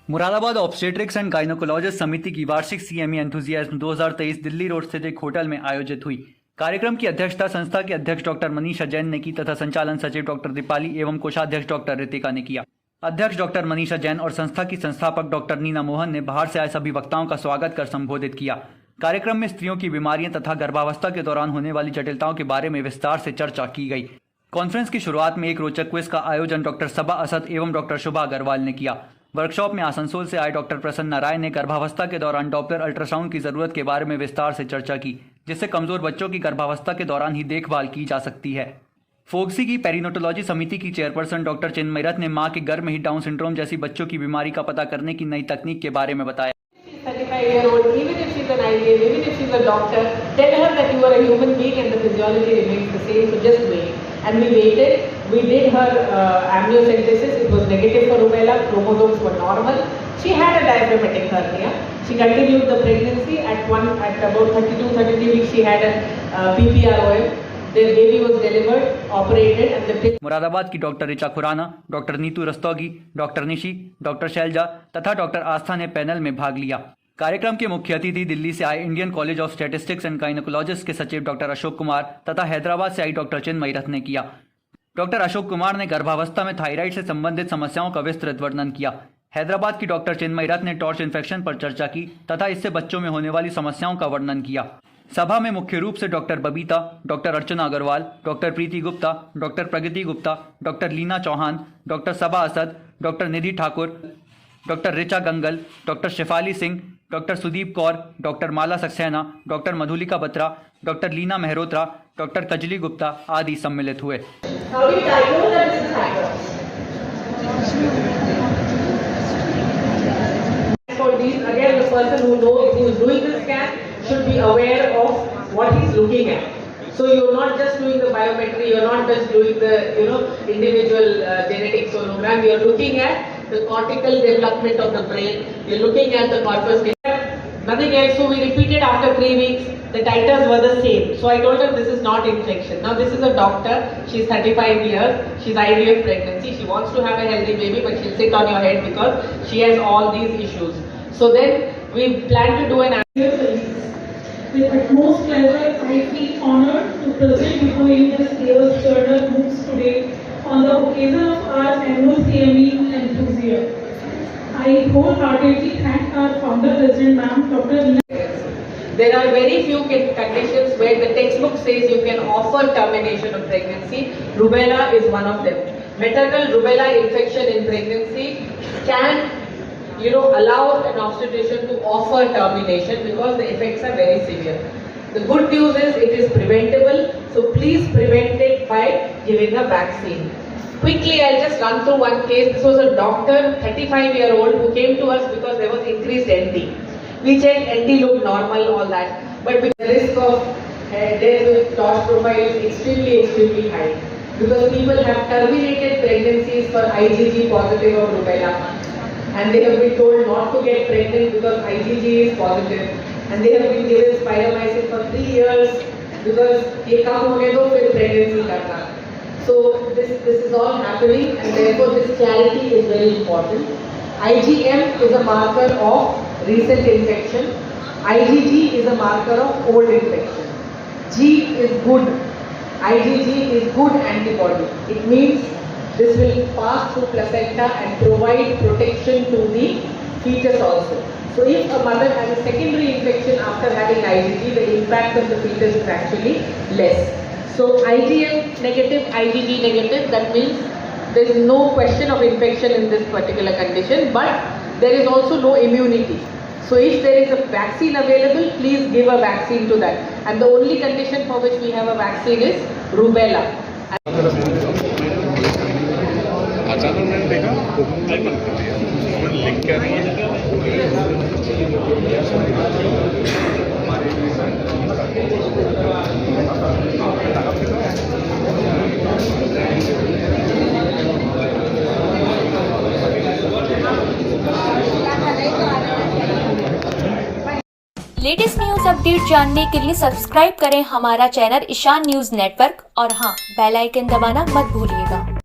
Moradabad obstetrics and gynaecologist समिति की वार्षिक सीएमई एंथुजियाज्म 2023 दिल्ली रोड स्थित एक होटल में आयोजित हुई। कार्यक्रम की अध्यक्षता संस्था के अध्यक्ष डॉक्टर मनीषा जैन ने की तथा संचालन सचिव डॉक्टर दीपाली एवं कोषाध्यक्ष डॉक्टर रितिका ने किया। अध्यक्ष डॉक्टर मनीषा जैन और संस्था की संस्थापक डॉक्टर नीना मोहन ने बाहर से आए सभी वक्ताओं का स्वागत कर संबोधित किया। कार्यक्रम में स्त्रियों की बीमारियां तथा गर्भावस्था के दौरान होने वाली जटिलताओं के बारे में विस्तार से चर्चा की गई। कॉन्फ्रेंस की शुरुआत में एक रोचक क्विज का आयोजन डॉक्टर सबा असद एवं डॉक्टर शुभा अग्रवाल ने किया। वर्कशॉप में आसनसोल से आए डॉक्टर प्रसन्न राय ने गर्भावस्था के दौरान डॉपलर अल्ट्रासाउंड की जरूरत के बारे में विस्तार से चर्चा की, जिससे कमजोर बच्चों की गर्भावस्था के दौरान ही देखभाल की जा सकती है। फोक्सी की पेरिनोटोलॉजी समिति की चेयरपर्सन डॉक्टर चिन्मयी रथ ने मां के गर्भ में ही डाउन सिंड्रोम जैसी बच्चों की बीमारी का पता करने की नई तकनीक के बारे में बताया। 35-year-old, even if she's an IVF, even if she's a doctor, tell her that you are a human being and the physiology remains the same, so just wait. And we waited. We did her amniocentesis. It was negative for rubella. Chromosomes were normal. She had a diaphragmatic hernia. She continued the pregnancy. At about 32-33 weeks, she had a PPROM. The baby was delivered, operated, and the Moradabad की doctor Richa Khurana, doctor Neetu Rastogi, doctor Nishi, doctor Shailja तथा doctor आस्था ने panel में भाग लिया। कार्यक्रम के मुख्य अतिथि दिल्ली से आए Indian college of statistics and gynaecologist के सचिव डॉक्टर अशोक कुमार तथा हैदराबाद से आई डॉक्टर चिन्मयी रथ ने किया। डॉक्टर अशोक कुमार ने गर्भावस्था में थायराइड से संबंधित समस्याओं का विस्तृत वर्णन किया। हैदराबाद की डॉक्टर चिन्मयी रथ ने टॉर्च इन्फेक्शन पर चर्चा की तथा इससे बच्चों में होने वाली समस्याओं का वर्णन किया। सभा में मुख्य रूप से doctor Babita, doctor Archana Agrawal, doctor Preeti Gupta, doctor Pragati Gupta, doctor Leena Chauhan, doctor Saba Asad, doctor Nidhi Thakur, doctor Richa Gangal, doctor Shifali Singh, doctor Sudeep Kaur, doctor Mala Saxena, doctor Madhulika Batra, doctor Leena Mehrotra, doctor Kajli Gupta आदि सम्मिलित हुए। should be aware of what he's looking at. So you're not just doing the biometry, you're not just doing the individual genetic sonogram, you're looking at the cortical development of the brain, you're looking at the corpus, nothing else. So we repeated after 3 weeks, the titers were the same. So I told her this is not infection. Now this is a doctor, she's 35 years, she's IVF pregnancy, she wants to have a healthy baby but she'll sit on your head because she has all these issues. So then we plan to do an With utmost pleasure, I feel honored to present before you this year's journal books today on the occasion of our annual CME enthusiasm. I wholeheartedly thank our founder, President Ma'am, Dr. There are very few conditions where the textbook says you can offer termination of pregnancy. Rubella is one of them. Maternal rubella infection in pregnancy can allow an obstetrician to offer termination because the effects are very severe. The good news is it is preventable, so please prevent it by giving a vaccine. Quickly, I'll just run through one case. This was a doctor, 35-year-old, who came to us because there was increased NT. We checked, NT looked normal, all that, but the risk of death with TORCH profile is extremely high because people have terminated pregnancies for IgG positive or rubella. And they have been told not to get pregnant because IgG is positive. And they have been given Spiromycin for 3 years because ये काम होने दो फिर pregnancy करना. So this is all happening and therefore this clarity is very important. IgM is a marker of recent infection. IgG is a marker of old infection. G is good. IgG is good antibody. It means this will pass through placenta and provide protection to the fetus also. So if a mother has a secondary infection after having IgG, the impact on the fetus is actually less. So IgM negative, IgG negative, that means there is no question of infection in this particular condition, but there is also no immunity. So if there is a vaccine available, please give a vaccine to that. And the only condition for which we have a vaccine is rubella. Latest news update जानने के लिए subscribe करें हमारा channel Ishan news network और हाँ, bell icon दबाना मत भूलिएगा।